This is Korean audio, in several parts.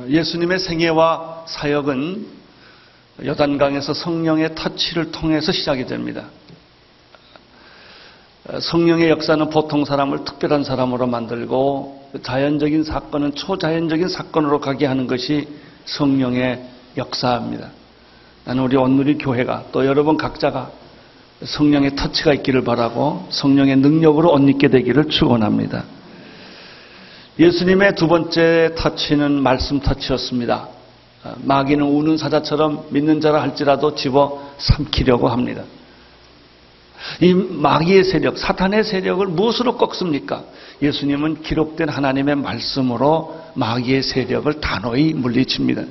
예수님의 생애와 사역은 요단강에서 성령의 터치를 통해서 시작이 됩니다. 성령의 역사는 보통 사람을 특별한 사람으로 만들고 자연적인 사건은 초자연적인 사건으로 가게 하는 것이 성령의 역사입니다. 나는 우리 온누리 교회가 또 여러분 각자가 성령의 터치가 있기를 바라고 성령의 능력으로 옷 입게 되기를 축원합니다. 예수님의 두 번째 터치는 말씀 터치였습니다. 마귀는 우는 사자처럼 믿는 자라 할지라도 집어 삼키려고 합니다. 이 마귀의 세력, 사탄의 세력을 무엇으로 꺾습니까? 예수님은 기록된 하나님의 말씀으로 마귀의 세력을 단호히 물리칩니다.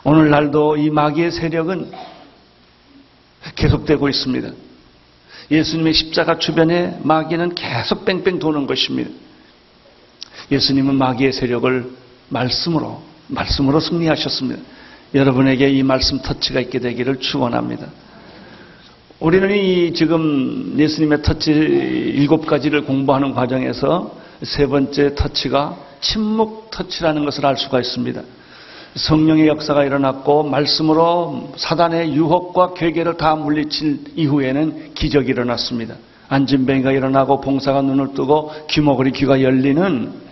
오늘날도 이 마귀의 세력은 계속되고 있습니다. 예수님의 십자가 주변에 마귀는 계속 뺑뺑 도는 것입니다. 예수님은 마귀의 세력을 말씀으로 승리하셨습니다. 여러분에게 이 말씀 터치가 있게 되기를 축원합니다. 우리는 이 지금 예수님의 터치 7가지를 공부하는 과정에서 세 번째 터치가 침묵 터치라는 것을 알 수가 있습니다. 성령의 역사가 일어났고 말씀으로 사단의 유혹과 괴계를 다 물리친 이후에는 기적이 일어났습니다. 안진뱅이가 일어나고 봉사가 눈을 뜨고 귀머거리 귀가 열리는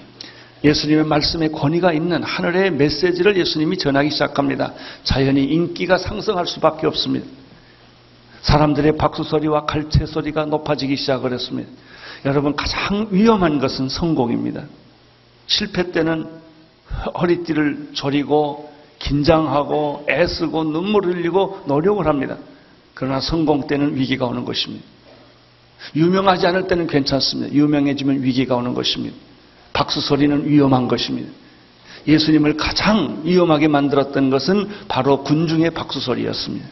예수님의 말씀에 권위가 있는 하늘의 메시지를 예수님이 전하기 시작합니다. 자연히 인기가 상승할 수밖에 없습니다. 사람들의 박수소리와 갈채소리가 높아지기 시작을 했습니다. 여러분, 가장 위험한 것은 성공입니다. 실패 때는 허리띠를 조리고 긴장하고 애쓰고 눈물 흘리고 노력을 합니다. 그러나 성공 때는 위기가 오는 것입니다. 유명하지 않을 때는 괜찮습니다. 유명해지면 위기가 오는 것입니다. 박수 소리는 위험한 것입니다. 예수님을 가장 위험하게 만들었던 것은 바로 군중의 박수 소리였습니다.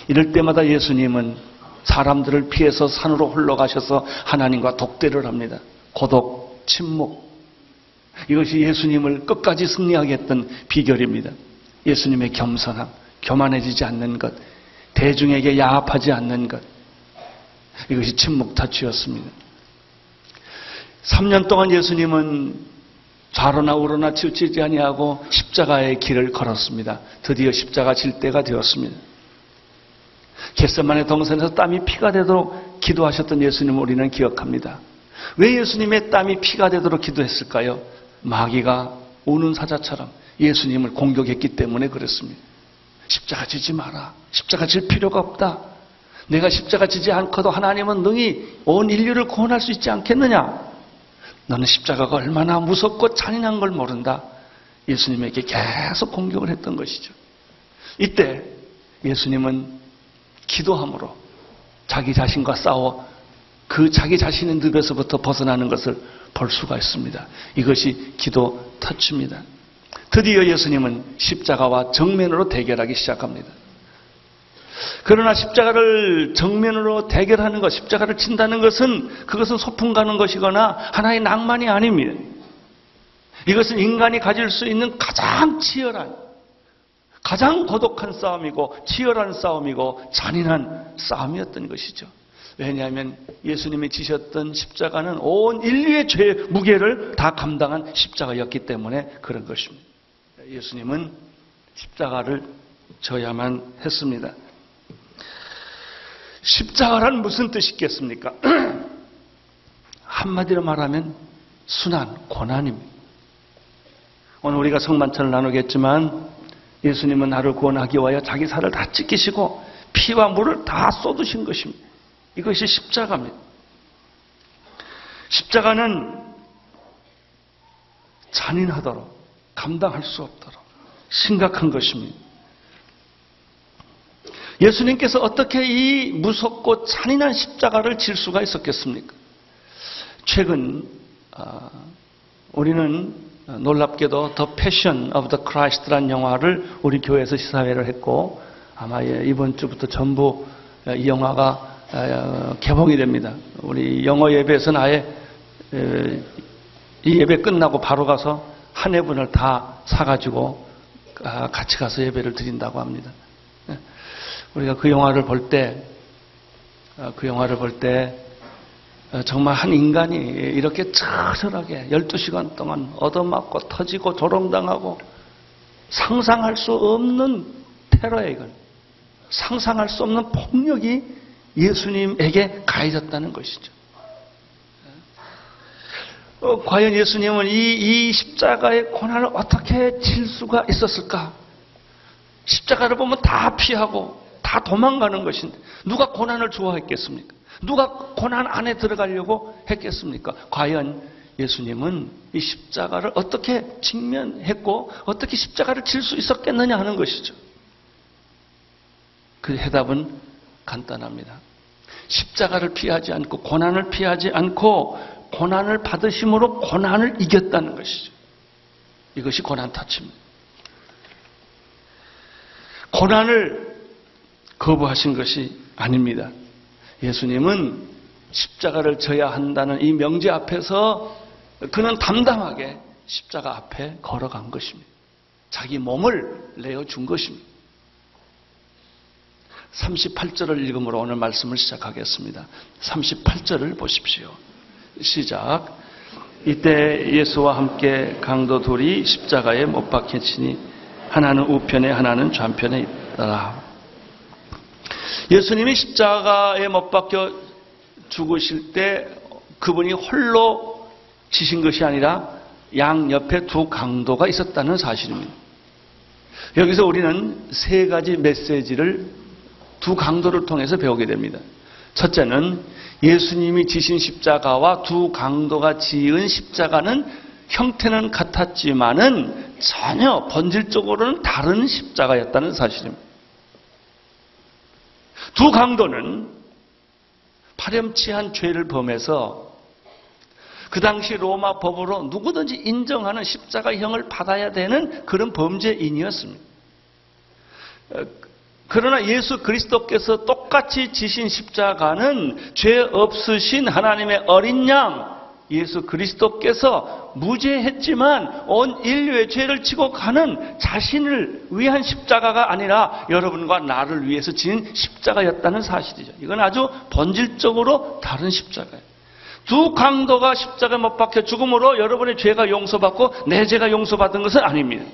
이럴 때마다 예수님은 사람들을 피해서 산으로 흘러가셔서 하나님과 독대를 합니다. 고독, 침묵. 이것이 예수님을 끝까지 승리하게 했던 비결입니다. 예수님의 겸손함, 교만해지지 않는 것, 대중에게 야합하지 않는 것. 이것이 침묵 터치였습니다. 3년 동안 예수님은 좌로나 우로나 치우치지 아니하고 십자가의 길을 걸었습니다. 드디어 십자가 질 때가 되었습니다. 겟세마네 동산에서 땀이 피가 되도록 기도하셨던 예수님을 우리는 기억합니다. 왜 예수님의 땀이 피가 되도록 기도했을까요? 마귀가 우는 사자처럼 예수님을 공격했기 때문에 그랬습니다. 십자가 지지 마라. 십자가 질 필요가 없다. 내가 십자가 지지 않고도 하나님은 능히 온 인류를 구원할 수 있지 않겠느냐? 너는 십자가가 얼마나 무섭고 잔인한 걸 모른다. 예수님에게 계속 공격을 했던 것이죠. 이때 예수님은 기도함으로 자기 자신과 싸워 그 자기 자신의 늪에서부터 벗어나는 것을 볼 수가 있습니다. 이것이 기도 터치입니다. 드디어 예수님은 십자가와 정면으로 대결하기 시작합니다. 그러나 십자가를 정면으로 대결하는 것, 십자가를 친다는 것은 그것은 소풍 가는 것이거나 하나의 낭만이 아닙니다. 이것은 인간이 가질 수 있는 가장 치열한, 가장 고독한 싸움이고 치열한 싸움이고 잔인한 싸움이었던 것이죠. 왜냐하면 예수님이 지셨던 십자가는 온 인류의 죄의 무게를 다 감당한 십자가였기 때문에 그런 것입니다. 예수님은 십자가를 져야만 했습니다. 십자가란 무슨 뜻이겠습니까? 한마디로 말하면 순환, 고난입니다. 오늘 우리가 성만찬을 나누겠지만 예수님은 나를 구원하기 위하여 자기 살을 다 찢기시고 피와 물을 다 쏟으신 것입니다. 이것이 십자가입니다. 십자가는 잔인하도록 감당할 수 없도록 심각한 것입니다. 예수님께서 어떻게 이 무섭고 잔인한 십자가를 질 수가 있었겠습니까? 최근 우리는 놀랍게도 The Passion of the Christ라는 영화를 우리 교회에서 시사회를 했고 아마 이번 주부터 전부 이 영화가 개봉이 됩니다. 우리 영어 예배에서는 아예 이 예배 끝나고 바로 가서 한 회분을 다 사가지고 같이 가서 예배를 드린다고 합니다. 우리가 그 영화를 볼 때 정말 한 인간이 이렇게 처절하게 12시간 동안 얻어맞고 터지고 조롱당하고 상상할 수 없는 테러에 이건 상상할 수 없는 폭력이 예수님에게 가해졌다는 것이죠. 과연 예수님은 이 십자가의 고난을 어떻게 질 수가 있었을까? 십자가를 보면 다 피하고 다 도망가는 것인데 누가 고난을 좋아했겠습니까? 누가 고난 안에 들어가려고 했겠습니까? 과연 예수님은 이 십자가를 어떻게 직면했고 어떻게 십자가를 질 수 있었겠느냐 하는 것이죠. 그 해답은 간단합니다. 십자가를 피하지 않고 고난을 피하지 않고 고난을 받으심으로 고난을 이겼다는 것이죠. 이것이 고난 터치입니다. 고난을 거부하신 것이 아닙니다. 예수님은 십자가를 져야 한다는 이 명제 앞에서 그는 담담하게 십자가 앞에 걸어간 것입니다. 자기 몸을 내어준 것입니다. 38절을 읽음으로 오늘 말씀을 시작하겠습니다. 38절을 보십시오. 시작. 이때 예수와 함께 강도 둘이 십자가에 못 박혀지니 하나는 우편에 하나는 좌편에 있더라. 예수님이 십자가에 못 박혀 죽으실 때 그분이 홀로 지신 것이 아니라 양옆에 두 강도가 있었다는 사실입니다. 여기서 우리는 세 가지 메시지를 두 강도를 통해서 배우게 됩니다. 첫째는 예수님이 지신 십자가와 두 강도가 지은 십자가는 형태는 같았지만은 전혀 본질적으로는 다른 십자가였다는 사실입니다. 두 강도는 파렴치한 죄를 범해서 그 당시 로마 법으로 누구든지 인정하는 십자가형을 받아야 되는 그런 범죄인이었습니다. 그러나 예수 그리스도께서 똑같이 지신 십자가는 죄 없으신 하나님의 어린 양 예수 그리스도께서 무죄했지만 온 인류의 죄를 지고 가는 자신을 위한 십자가가 아니라 여러분과 나를 위해서 지은 십자가였다는 사실이죠. 이건 아주 본질적으로 다른 십자가예요. 두 강도가 십자가에 못 박혀 죽음으로 여러분의 죄가 용서받고 내 죄가 용서받은 것은 아닙니다.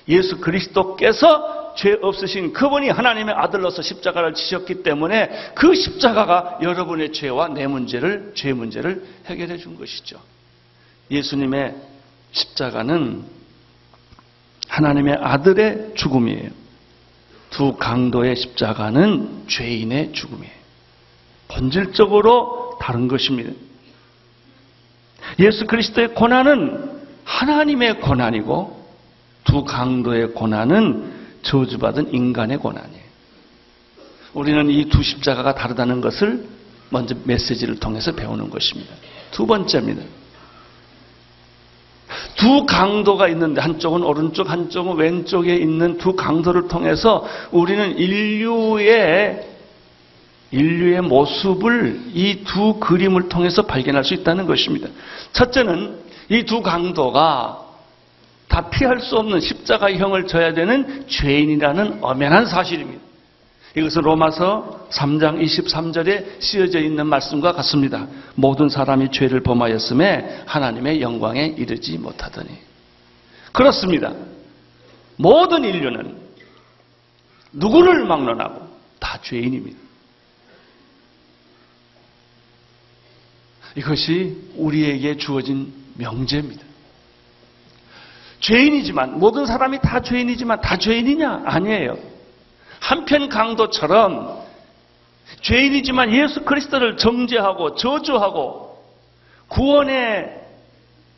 예수 그리스도께서 죄 없으신 그분이 하나님의 아들로서 십자가를 지셨기 때문에 그 십자가가 여러분의 죄와 내 문제를, 죄 문제를 해결해 준 것이죠. 예수님의 십자가는 하나님의 아들의 죽음이에요. 두 강도의 십자가는 죄인의 죽음이에요. 본질적으로 다른 것입니다. 예수 그리스도의 고난은 하나님의 고난이고 두 강도의 고난은 저주받은 인간의 고난이에요. 우리는 이 두 십자가가 다르다는 것을 먼저 메시지를 통해서 배우는 것입니다. 두 번째입니다. 두 강도가 있는데 한쪽은 오른쪽, 한쪽은 왼쪽에 있는 두 강도를 통해서 우리는 인류의 모습을 이 두 그림을 통해서 발견할 수 있다는 것입니다. 첫째는 이 두 강도가 다 피할 수 없는 십자가형을 져야 되는 죄인이라는 엄연한 사실입니다. 이것은 로마서 3장 23절에 쓰여져 있는 말씀과 같습니다. 모든 사람이 죄를 범하였음에 하나님의 영광에 이르지 못하더니. 그렇습니다. 모든 인류는 누구를 막론하고 다 죄인입니다. 이것이 우리에게 주어진 명제입니다. 죄인이지만 모든 사람이 다 죄인이지만 다 죄인이냐? 아니에요. 한편 강도처럼 죄인이지만 예수 그리스도를 정죄하고 저주하고 구원의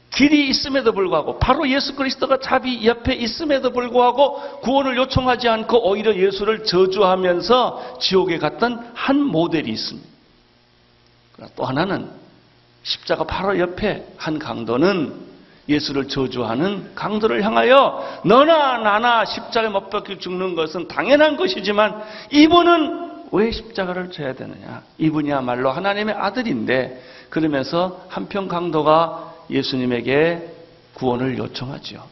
길이 있음에도 불구하고 바로 예수 그리스도가 자비 옆에 있음에도 불구하고 구원을 요청하지 않고 오히려 예수를 저주하면서 지옥에 갔던 한 모델이 있습니다. 그러나 또 하나는 십자가 바로 옆에 한 강도는 예수를 저주하는 강도를 향하여 너나 나나 십자가에 못 박혀 죽는 것은 당연한 것이지만 이분은 왜 십자가를 져야 되느냐? 이분이야말로 하나님의 아들인데 그러면서 한편 강도가 예수님에게 구원을 요청하죠.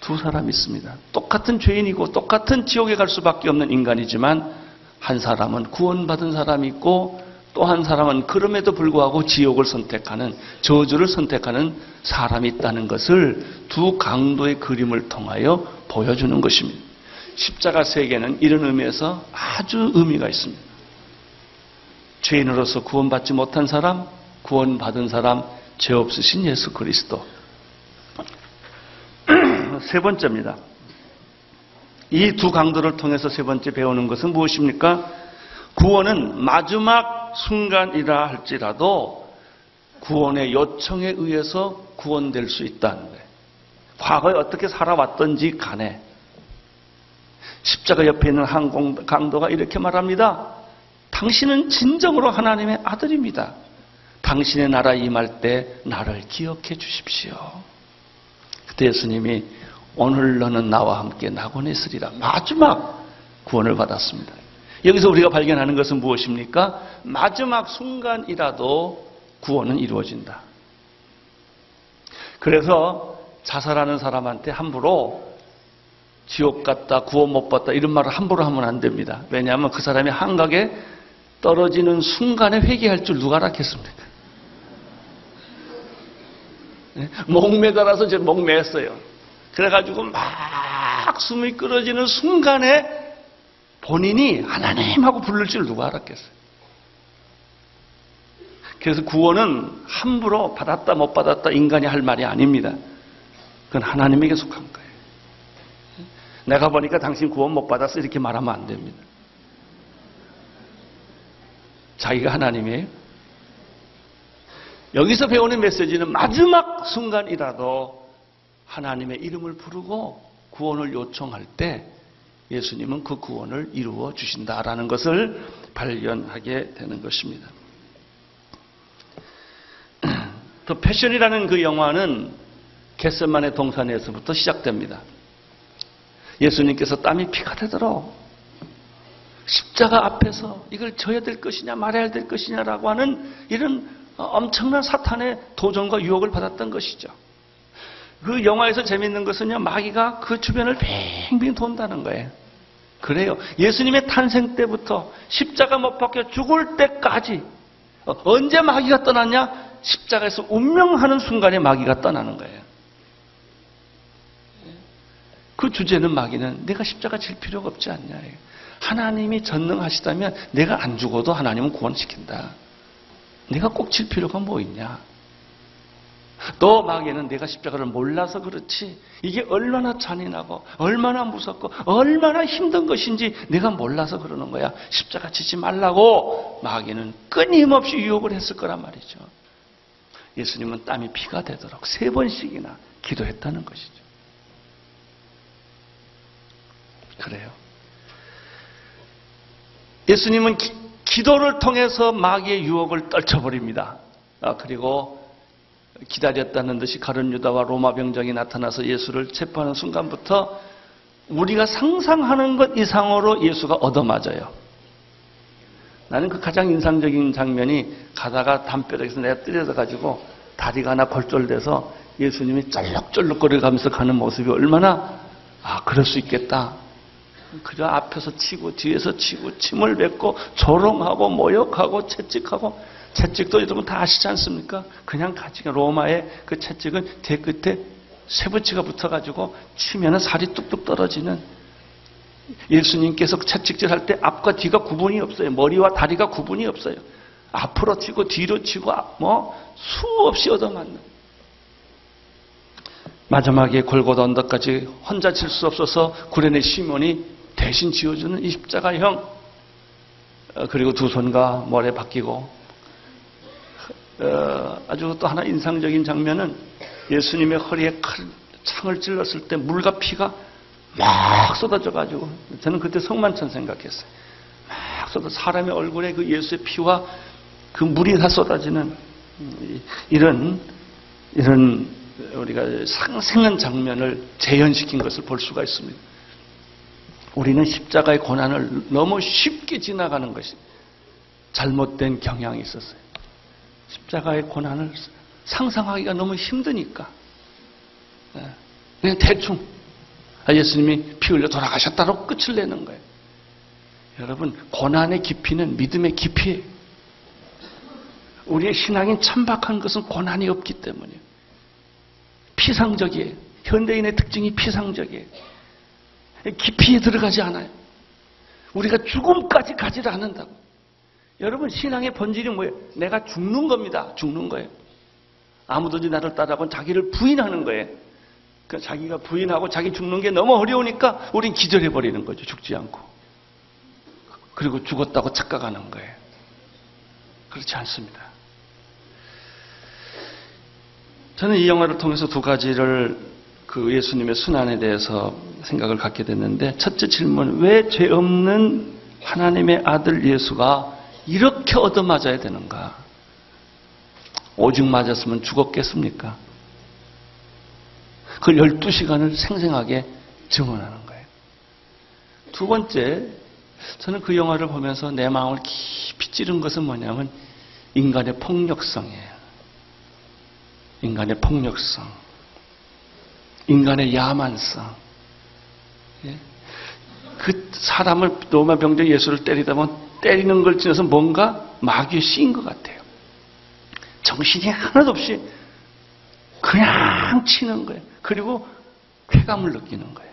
두 사람이 있습니다. 똑같은 죄인이고 똑같은 지옥에 갈 수밖에 없는 인간이지만 한 사람은 구원받은 사람이 있고 또 한 사람은 그럼에도 불구하고 지옥을 선택하는, 저주를 선택하는 사람이 있다는 것을 두 강도의 그림을 통하여 보여주는 것입니다. 십자가 세계는 이런 의미에서 아주 의미가 있습니다. 죄인으로서 구원받지 못한 사람, 구원받은 사람, 죄 없으신 예수 그리스도. 세 번째입니다. 이 두 강도를 통해서 세 번째 배우는 것은 무엇입니까? 구원은 마지막 순간이라 할지라도 구원의 요청에 의해서 구원될 수 있다는 거예요. 과거에 어떻게 살아왔던지 간에 십자가 옆에 있는 한 강도가 이렇게 말합니다. 당신은 진정으로 하나님의 아들입니다. 당신의 나라 임할 때 나를 기억해 주십시오. 그때 예수님이 오늘 너는 나와 함께 낙원에 있으리라. 마지막 구원을 받았습니다. 여기서 우리가 발견하는 것은 무엇입니까? 마지막 순간이라도 구원은 이루어진다. 그래서 자살하는 사람한테 함부로 지옥 갔다, 구원 못 받다 이런 말을 함부로 하면 안 됩니다. 왜냐하면 그 사람이 한각에 떨어지는 순간에 회개할 줄 누가 알았겠습니까? 목 매달아서 제 목 맸어요. 그래가지고 막 숨이 끊어지는 순간에 본인이 하나님하고 부를 줄 누가 알았겠어요. 그래서 구원은 함부로 받았다 못 받았다 인간이 할 말이 아닙니다. 그건 하나님에게 속한 거예요. 내가 보니까 당신 구원 못 받았어 이렇게 말하면 안 됩니다. 자기가 하나님이에요. 여기서 배우는 메시지는 마지막 순간이라도 하나님의 이름을 부르고 구원을 요청할 때 예수님은 그 구원을 이루어 주신다라는 것을 발견하게 되는 것입니다. 더 패션이라는 그 영화는 겟세마네 동산에서부터 시작됩니다. 예수님께서 땀이 피가 되도록 십자가 앞에서 이걸 져야 될 것이냐 말아야 될 것이냐라고 하는 이런 엄청난 사탄의 도전과 유혹을 받았던 것이죠. 그 영화에서 재밌는 것은요, 마귀가 그 주변을 빙빙 돈다는 거예요. 그래요. 예수님의 탄생 때부터 십자가 못 박혀 죽을 때까지 언제 마귀가 떠났냐? 십자가에서 운명하는 순간에 마귀가 떠나는 거예요. 그 주제는 마귀는 내가 십자가 질 필요가 없지 않냐. 하나님이 전능하시다면 내가 안 죽어도 하나님은 구원시킨다. 내가 꼭 질 필요가 뭐 있냐. 또 마귀는 내가 십자가를 몰라서 그렇지 이게 얼마나 잔인하고 얼마나 무섭고 얼마나 힘든 것인지 내가 몰라서 그러는 거야. 십자가 지지 말라고 마귀는 끊임없이 유혹을 했을 거란 말이죠. 예수님은 땀이 피가 되도록 3번씩이나 기도했다는 것이죠. 그래요. 예수님은 기도를 통해서 마귀의 유혹을 떨쳐버립니다. 그리고 기다렸다는 듯이 가룟 유다와 로마 병정이 나타나서 예수를 체포하는 순간부터 우리가 상상하는 것 이상으로 예수가 얻어맞아요. 나는 그 가장 인상적인 장면이 가다가 담벼락에서 내가 떨어져가지고 다리가 하나 골절돼서 예수님이 쩔룩쩔룩거려가면서 가는 모습이 얼마나 그럴 수 있겠다. 그저 앞에서 치고 뒤에서 치고 침을 뱉고 조롱하고 모욕하고 채찍하고 채찍도 여러분 다 아시지 않습니까? 그냥 가지가 로마의 그 채찍은 뒤끝에 쇠붙이가 붙어가지고 치면은 살이 뚝뚝 떨어지는 예수님께서 채찍질할 때 앞과 뒤가 구분이 없어요. 머리와 다리가 구분이 없어요. 앞으로 치고 뒤로 치고 수없이 얻어맞는 마지막에 골고다 언덕까지 혼자 칠 수 없어서 구레네 시몬이 대신 지어주는 이 십자가형 그리고 두 손과 모래 박히고, 아주 또 하나 인상적인 장면은 예수님의 허리에 창을 찔렀을 때 물과 피가 막 쏟아져가지고, 저는 그때 성만찬 생각했어요. 막 사람의 얼굴에 그 예수의 피와 그 물이 다 쏟아지는 이런 우리가 생생한 장면을 재현시킨 것을 볼 수가 있습니다. 우리는 십자가의 고난을 너무 쉽게 지나가는 것이 잘못된 경향이 있었어요. 십자가의 고난을 상상하기가 너무 힘드니까 그냥 대충 예수님이 피 흘려 돌아가셨다고 끝을 내는 거예요. 여러분, 고난의 깊이는 믿음의 깊이예요. 우리의 신앙이 천박한 것은 고난이 없기 때문이에요. 피상적이에요. 현대인의 특징이 피상적이에요. 깊이에 들어가지 않아요. 우리가 죽음까지 가지를 않는다고. 여러분, 신앙의 본질이 뭐예요? 내가 죽는 겁니다. 죽는 거예요. 아무든지 나를 따라하고 자기를 부인하는 거예요. 그러니까 자기가 부인하고 자기 죽는 게 너무 어려우니까 우린 기절해버리는 거죠. 죽지 않고. 그리고 죽었다고 착각하는 거예요. 그렇지 않습니다. 저는 이 영화를 통해서 두 가지를 그 예수님의 순환에 대해서 생각을 갖게 됐는데, 첫째 질문, 왜 죄 없는 하나님의 아들 예수가 이렇게 얻어맞아야 되는가? 오직 맞았으면 죽었겠습니까? 그 12시간을 생생하게 증언하는 거예요. 두 번째, 저는 그 영화를 보면서 내 마음을 깊이 찌른 것은 뭐냐면 인간의 폭력성이에요. 인간의 폭력성, 인간의 야만성. 그 사람을 로마 병정 예수를 때리다 보면 때리는 걸 지나서 뭔가 마귀에 씌인 것 같아요. 정신이 하나도 없이 그냥 치는 거예요. 그리고 쾌감을 느끼는 거예요.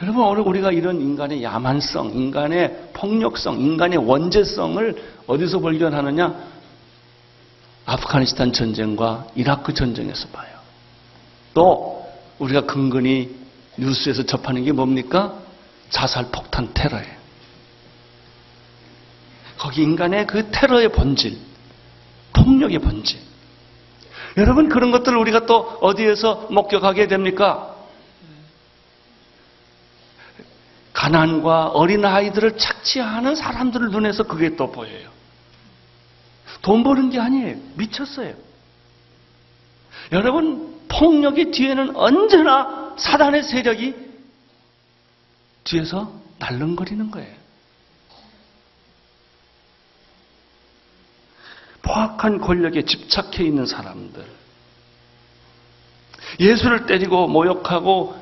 여러분, 오늘 우리가 이런 인간의 야만성, 인간의 폭력성, 인간의 원죄성을 어디서 발견하느냐? 아프가니스탄 전쟁과 이라크 전쟁에서 봐요. 또 우리가 근근히 뉴스에서 접하는 게 뭡니까? 자살 폭탄 테러예요. 거기 인간의 그 테러의 본질, 폭력의 본질. 여러분, 그런 것들을 우리가 또 어디에서 목격하게 됩니까? 가난과 어린아이들을 착취하는 사람들을 눈에서 그게 또 보여요. 돈 버는 게 아니에요. 미쳤어요. 여러분, 폭력의 뒤에는 언제나 사단의 세력이 뒤에서 날름거리는 거예요. 포악한 권력에 집착해 있는 사람들, 예수를 때리고 모욕하고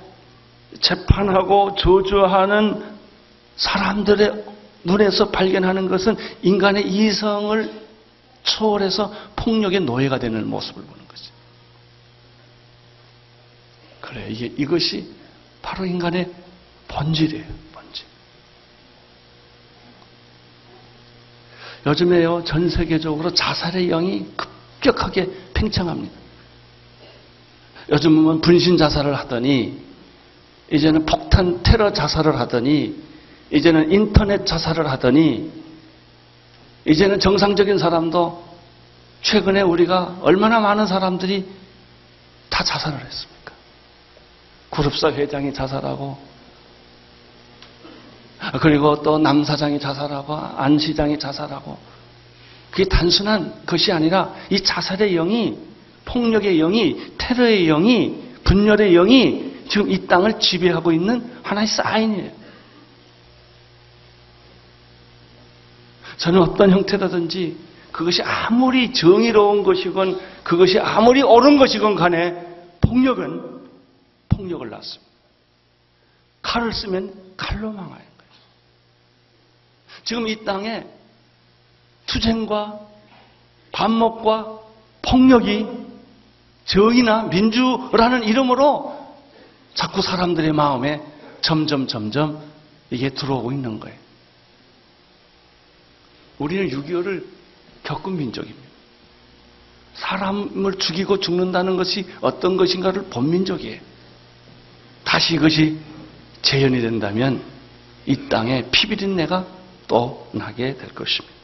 재판하고 저주하는 사람들의 눈에서 발견하는 것은 인간의 이성을 초월해서 폭력의 노예가 되는 모습을 보는 거죠. 그래, 이것이 바로 인간의 본질이에요. 본질. 요즘에요, 전 세계적으로 자살의 영이 급격하게 팽창합니다. 요즘은 분신 자살을 하더니, 이제는 폭탄 테러 자살을 하더니, 이제는 인터넷 자살을 하더니, 이제는 정상적인 사람도 최근에 우리가 얼마나 많은 사람들이 다 자살을 했습니까? 그룹사 회장이 자살하고, 그리고 또 남 사장이 자살하고, 안 시장이 자살하고, 그게 단순한 것이 아니라 이 자살의 영이, 폭력의 영이, 테러의 영이, 분열의 영이 지금 이 땅을 지배하고 있는 하나의 사인이에요. 저는 어떤 형태라든지 그것이 아무리 정의로운 것이건 그것이 아무리 옳은 것이건 간에 폭력은 폭력을 낳습니다. 칼을 쓰면 칼로 망하는 거예요. 지금 이 땅에 투쟁과 반목과 폭력이 정의나 민주라는 이름으로 자꾸 사람들의 마음에 점점 이게 들어오고 있는 거예요. 우리는 6.25를 겪은 민족입니다. 사람을 죽이고 죽는다는 것이 어떤 것인가를 본 민족이에요. 다시 이것이 재현이 된다면 이 땅에 피비린내가 또 나게 될 것입니다.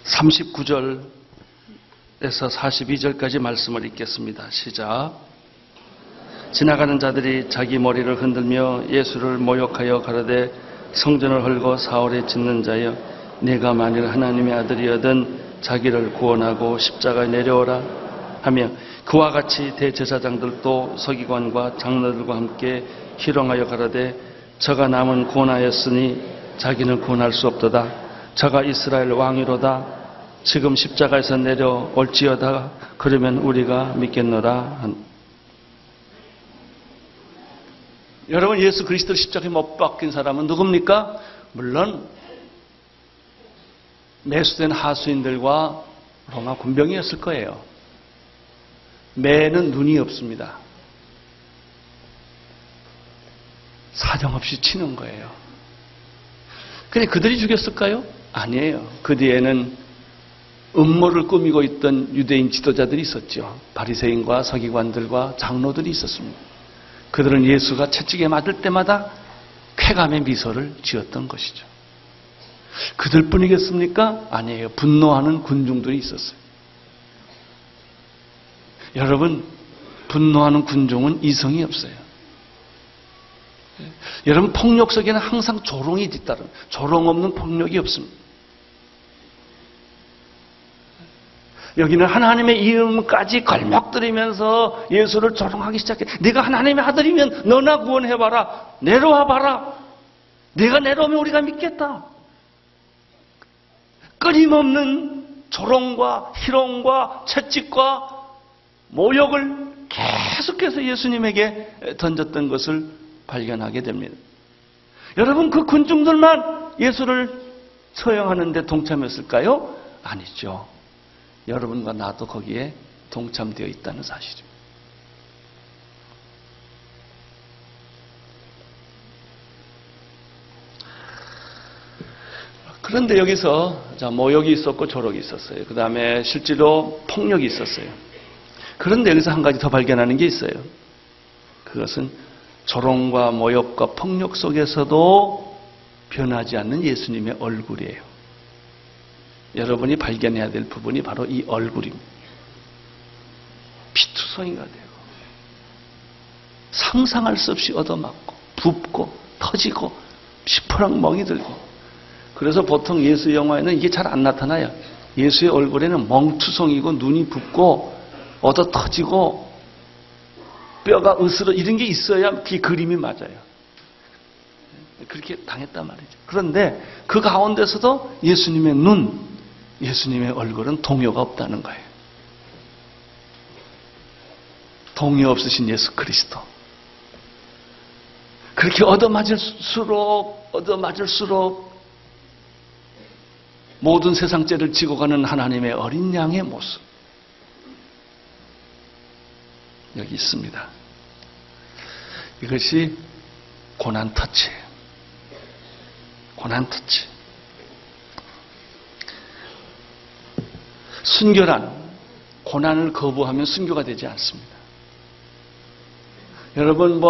(39절에서 42절까지) 말씀을 읽겠습니다. 시작. 지나가는 자들이 자기 머리를 흔들며 예수를 모욕하여 가로되 성전을 헐고 사흘에 짓는 자여, 네가 만일 하나님의 아들이여든 자기를 구원하고 십자가에 내려오라 하며, 그와 같이 대제사장들도 서기관과 장로들과 함께 희롱하여 가로되 저가 남은 구원하였으니 자기는 구원할 수 없도다. 저가 이스라엘 왕이로다. 지금 십자가에서 내려올지어다. 그러면 우리가 믿겠노라. 여러분, 예수 그리스도 십자가에 못 박힌 사람은 누굽니까? 물론 매수된 하수인들과 로마 군병이었을 거예요. 매는 눈이 없습니다. 사정없이 치는 거예요. 근데 그들이 죽였을까요? 아니에요. 그 뒤에는 음모를 꾸미고 있던 유대인 지도자들이 있었죠. 바리새인과 서기관들과 장로들이 있었습니다. 그들은 예수가 채찍에 맞을 때마다 쾌감의 미소를 지었던 것이죠. 그들뿐이겠습니까? 아니에요. 분노하는 군중들이 있었어요. 여러분, 분노하는 군중은 이성이 없어요. 여러분, 폭력 속에는 항상 조롱이 뒤따른, 조롱 없는 폭력이 없습니다. 여기는 하나님의 이름까지 걸먹들이면서 예수를 조롱하기 시작해. 네가 하나님의 아들이면 너나 구원해봐라. 내려와봐라. 네가 내려오면 우리가 믿겠다. 끊임없는 조롱과 희롱과 채찍과 모욕을 계속해서 예수님에게 던졌던 것을 발견하게 됩니다. 여러분, 그 군중들만 예수를 처형하는 데 동참했을까요? 아니죠. 여러분과 나도 거기에 동참되어 있다는 사실입니다. 그런데 여기서 모욕이 있었고 조롱이 있었어요. 그 다음에 실제로 폭력이 있었어요. 그런데 여기서 한 가지 더 발견하는 게 있어요. 그것은 조롱과 모욕과 폭력 속에서도 변하지 않는 예수님의 얼굴이에요. 여러분이 발견해야 될 부분이 바로 이 얼굴입니다. 피투성이가 되고 상상할 수 없이 얻어맞고 붓고 터지고 시퍼랑 멍이 들고. 그래서 보통 예수 영화에는 이게 잘 안 나타나요. 예수의 얼굴에는 멍투성이고 눈이 붓고 얻어 터지고 뼈가 으스러 이런 게 있어야 그게 그림이 맞아요. 그렇게 당했단 말이죠. 그런데 그 가운데서도 예수님의 눈, 예수님의 얼굴은 동요가 없다는 거예요. 동요 없으신 예수 그리스도. 그렇게 얻어맞을수록 모든 세상 죄를 지고 가는 하나님의 어린 양의 모습. 여기 있습니다. 이것이 고난 터치예요. 고난 터치. 순교란 고난을 거부하면 순교가 되지 않습니다. 여러분,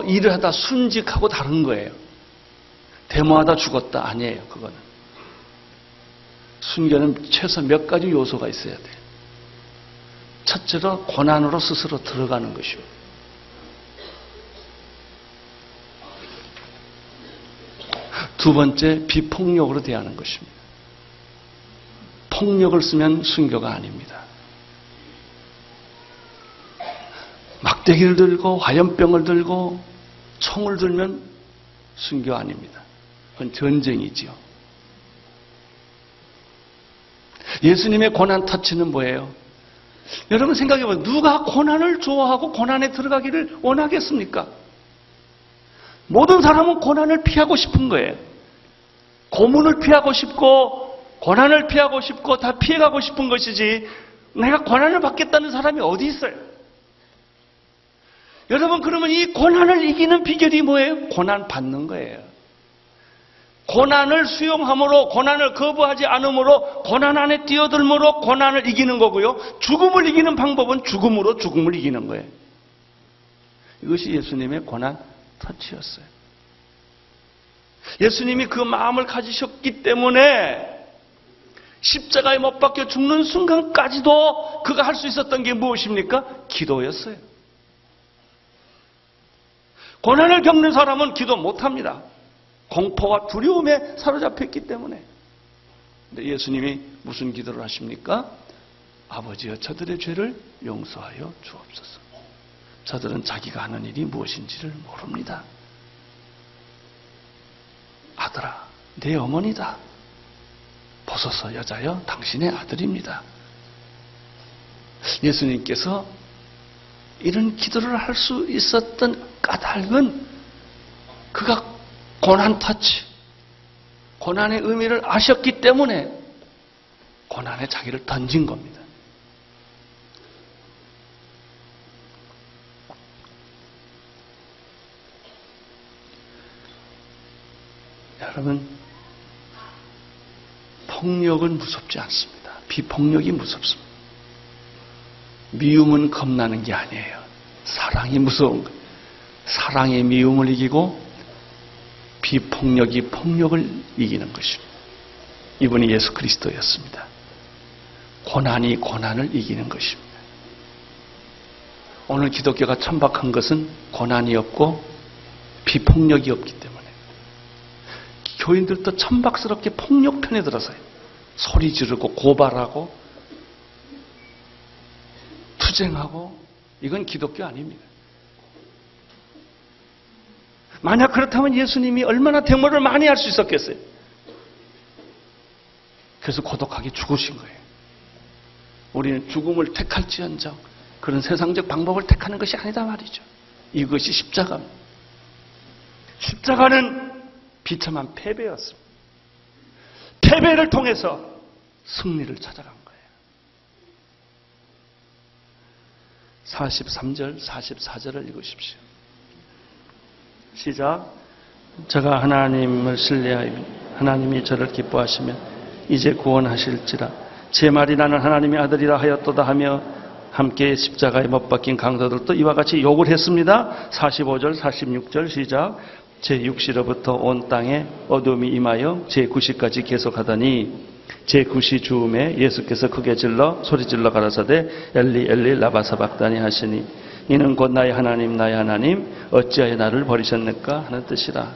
일을 하다 순직하고 다른 거예요. 데모하다 죽었다 아니에요. 그거는. 순교는 최소 몇 가지 요소가 있어야 돼요. 첫째로 고난으로 스스로 들어가는 것이고, 두 번째 비폭력으로 대하는 것입니다. 폭력을 쓰면 순교가 아닙니다. 막대기를 들고 화염병을 들고 총을 들면 순교 아닙니다. 그건 전쟁이지요. 예수님의 고난 터치는 뭐예요? 여러분 생각해보세요. 누가 고난을 좋아하고 고난에 들어가기를 원하겠습니까? 모든 사람은 고난을 피하고 싶은 거예요. 고문을 피하고 싶고 고난을 피하고 싶고 다 피해가고 싶은 것이지, 내가 고난을 받겠다는 사람이 어디 있어요? 여러분, 그러면 이 고난을 이기는 비결이 뭐예요? 고난 받는 거예요. 고난을 수용함으로, 고난을 거부하지 않음으로, 고난 안에 뛰어들므로 고난을 이기는 거고요. 죽음을 이기는 방법은 죽음으로 죽음을 이기는 거예요. 이것이 예수님의 고난 터치였어요. 예수님이 그 마음을 가지셨기 때문에 십자가에 못 박혀 죽는 순간까지도 그가 할 수 있었던 게 무엇입니까? 기도였어요. 고난을 겪는 사람은 기도 못합니다. 공포와 두려움에 사로잡혔기 때문에. 근데 예수님이 무슨 기도를 하십니까? 아버지여, 저들의 죄를 용서하여 주옵소서. 저들은 자기가 하는 일이 무엇인지를 모릅니다. 아들아, 내 어머니다. 보소서, 여자여, 당신의 아들입니다. 예수님께서 이런 기도를 할 수 있었던 까닭은 그가 고난 터치, 고난의 의미를 아셨기 때문에 고난에 자기를 던진 겁니다. 여러분, 폭력은 무섭지 않습니다. 비폭력이 무섭습니다. 미움은 겁나는 게 아니에요. 사랑이 무서운 거예요. 사랑의 미움을 이기고 비폭력이 폭력을 이기는 것입니다. 이분이 예수 그리스도였습니다. 고난이 고난을 이기는 것입니다. 오늘 기독교가 천박한 것은 고난이 없고 비폭력이 없기 때문에 교인들도 천박스럽게 폭력 편에 들어서요. 소리 지르고 고발하고 투쟁하고, 이건 기독교 아닙니다. 만약 그렇다면 예수님이 얼마나 데모를 많이 할 수 있었겠어요. 그래서 고독하게 죽으신 거예요. 우리는 죽음을 택할지언정 그런 세상적 방법을 택하는 것이 아니다 말이죠. 이것이 십자가입니다. 십자가는 비참한 패배였습니다. 패배를 통해서 승리를 찾아간 거예요. 43절, 44절을 읽으십시오. 시작. 제가 하나님을 신뢰하여 하나님이 저를 기뻐하시면 이제 구원하실지라. 제 말이 나는 하나님의 아들이라 하였도다 하며 함께 십자가에 못 박힌 강도들도 이와 같이 욕을 했습니다. 45절, 46절 시작. 제6시로부터 온 땅에 어둠이 임하여 제9시까지 계속하더니 제9시 즈음에 예수께서 크게 질러 소리질러 가라사대 엘리 엘리 라바사박다니 하시니 이는 곧 나의 하나님 나의 하나님 어찌하여 나를 버리셨는가 하는 뜻이라.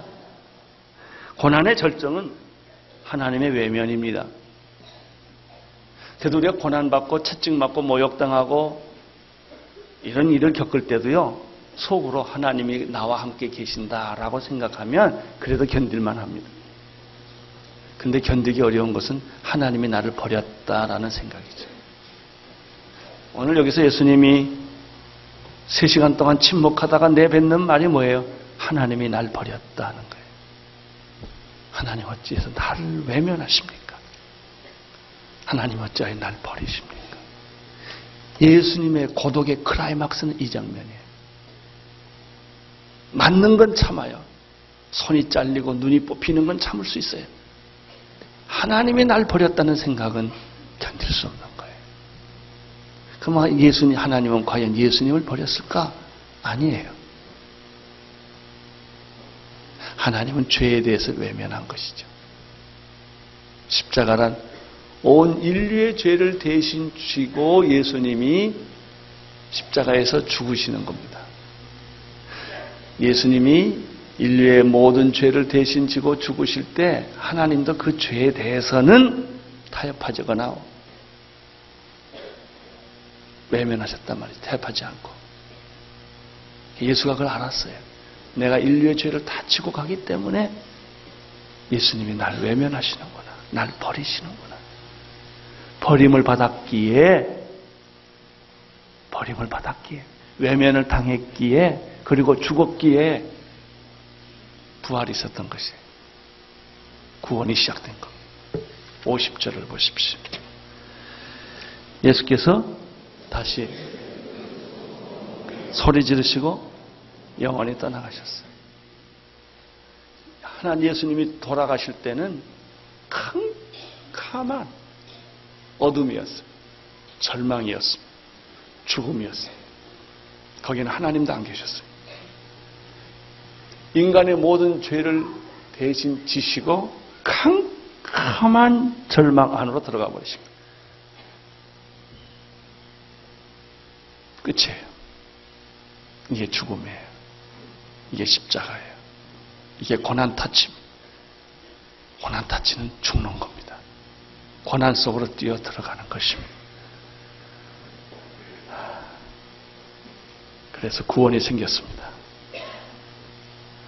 고난의 절정은 하나님의 외면입니다. 그래도 우리가 고난받고 채찍맞고 모욕당하고 이런 일을 겪을 때도요, 속으로 하나님이 나와 함께 계신다라고 생각하면 그래도 견딜만 합니다. 근데 견디기 어려운 것은 하나님이 나를 버렸다라는 생각이죠. 오늘 여기서 예수님이 3시간 동안 침묵하다가 내뱉는 말이 뭐예요? 하나님이 날 버렸다는 거예요. 하나님 어찌해서 나를 외면하십니까? 하나님 어찌하여 날 버리십니까? 예수님의 고독의 클라이막스는 이 장면이에요. 맞는 건 참아요. 손이 잘리고 눈이 뽑히는 건 참을 수 있어요. 하나님이 날 버렸다는 생각은 견딜 수 없는 거예요. 그럼 예수님, 하나님은 과연 예수님을 버렸을까? 아니에요. 하나님은 죄에 대해서 외면한 것이죠. 십자가란 온 인류의 죄를 대신 지고 예수님이 십자가에서 죽으시는 겁니다. 예수님이 인류의 모든 죄를 대신 지고 죽으실 때 하나님도 그 죄에 대해서는 타협하거나 외면하셨단 말이죠. 타협하지 않고. 예수가 그걸 알았어요. 내가 인류의 죄를 다 지고 가기 때문에 예수님이 날 외면하시는구나. 날 버리시는구나. 버림을 받았기에 외면을 당했기에 그리고 죽었기에 부활이 있었던 것이에요. 구원이 시작된 겁니다. 50절을 보십시오. 예수께서 다시 소리 지르시고 영원히 떠나가셨어요. 하나님 예수님이 돌아가실 때는 캄캄한 어둠이었어요. 절망이었습니다. 죽음이었어요. 거기는 하나님도 안 계셨어요. 인간의 모든 죄를 대신 지시고 캄캄한 절망 안으로 들어가 버리십니다. 끝이에요. 이게 죽음이에요. 이게 십자가예요. 이게 고난타치입니다. 고난타치는 죽는 겁니다. 고난 속으로 뛰어 들어가는 것입니다. 그래서 구원이 생겼습니다.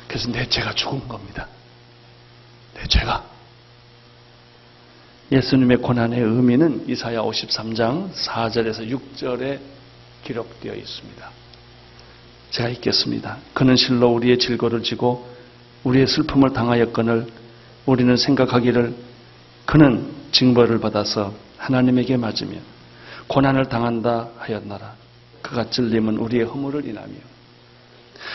그래서 내 죄가 죽은 겁니다. 내 죄가. 예수님의 고난의 의미는 이사야 53장 4절에서 6절에 기록되어 있습니다. 제가 읽겠습니다. 그는 실로 우리의 질고를 지고 우리의 슬픔을 당하였거늘 우리는 생각하기를 그는 징벌을 받아서 하나님에게 맞으며 고난을 당한다 하였나라. 그가 찔림은 우리의 허물을 인하며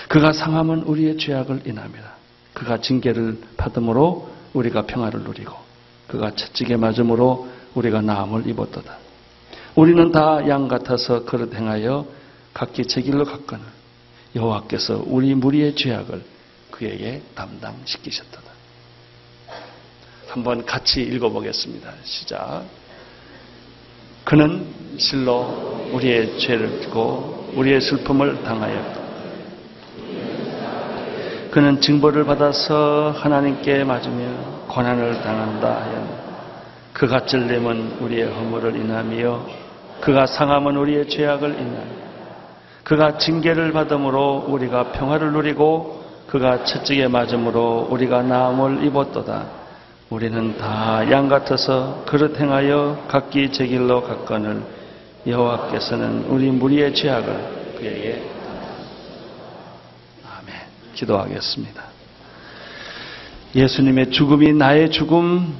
그가 상함은 우리의 죄악을 인함이라. 그가 징계를 받음으로 우리가 평화를 누리고 그가 채찍에 맞음으로 우리가 나음을 입었도다. 우리는 다 양 같아서 그릇 행하여 각기 제 길로 갔거늘 여호와께서 우리 무리의 죄악을 그에게 담당시키셨도다. 한번 같이 읽어보겠습니다. 시작. 그는 실로 우리의 죄를 지고 우리의 슬픔을 당하였다. 그는 징벌을 받아서 하나님께 맞으며 고난을 당한다 하였다. 그가 찔림은 우리의 허물을 인하며 그가 상함은 우리의 죄악을 인하며 그가 징계를 받음으로 우리가 평화를 누리고 그가 채찍에 맞음으로 우리가 나음을 입었도다. 우리는 다 양 같아서 그릇 행하여 각기 제 길로 갔거늘 여호와께서는 우리 무리의 죄악을 그에게 아멘. 기도하겠습니다. 예수님의 죽음이 나의 죽음,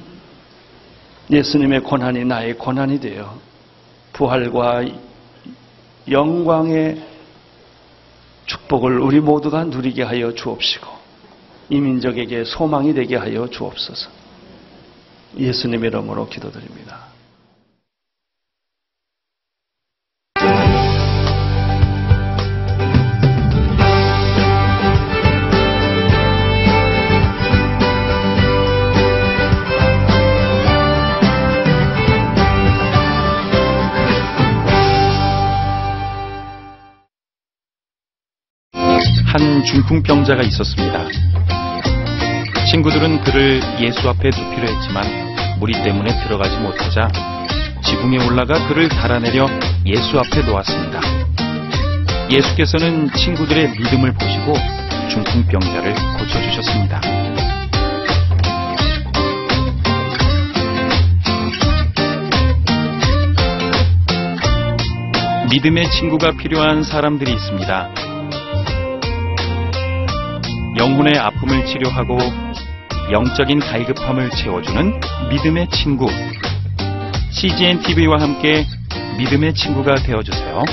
예수님의 고난이 나의 고난이 되어 부활과 영광의 축복을 우리 모두가 누리게 하여 주옵시고 이민족에게 소망이 되게 하여 주옵소서. 예수님의 이름으로 기도드립니다. 한 중풍병자가 있었습니다. 친구들은 그를 예수 앞에 눕히려 했지만 무리 때문에 들어가지 못하자 지붕에 올라가 그를 달아내려 예수 앞에 놓았습니다. 예수께서는 친구들의 믿음을 보시고 중풍병자를 고쳐주셨습니다. 믿음의 친구가 필요한 사람들이 있습니다. 영혼의 아픔을 치료하고 영적인 갈급함을 채워주는 믿음의 친구. CGN TV와 함께 믿음의 친구가 되어주세요.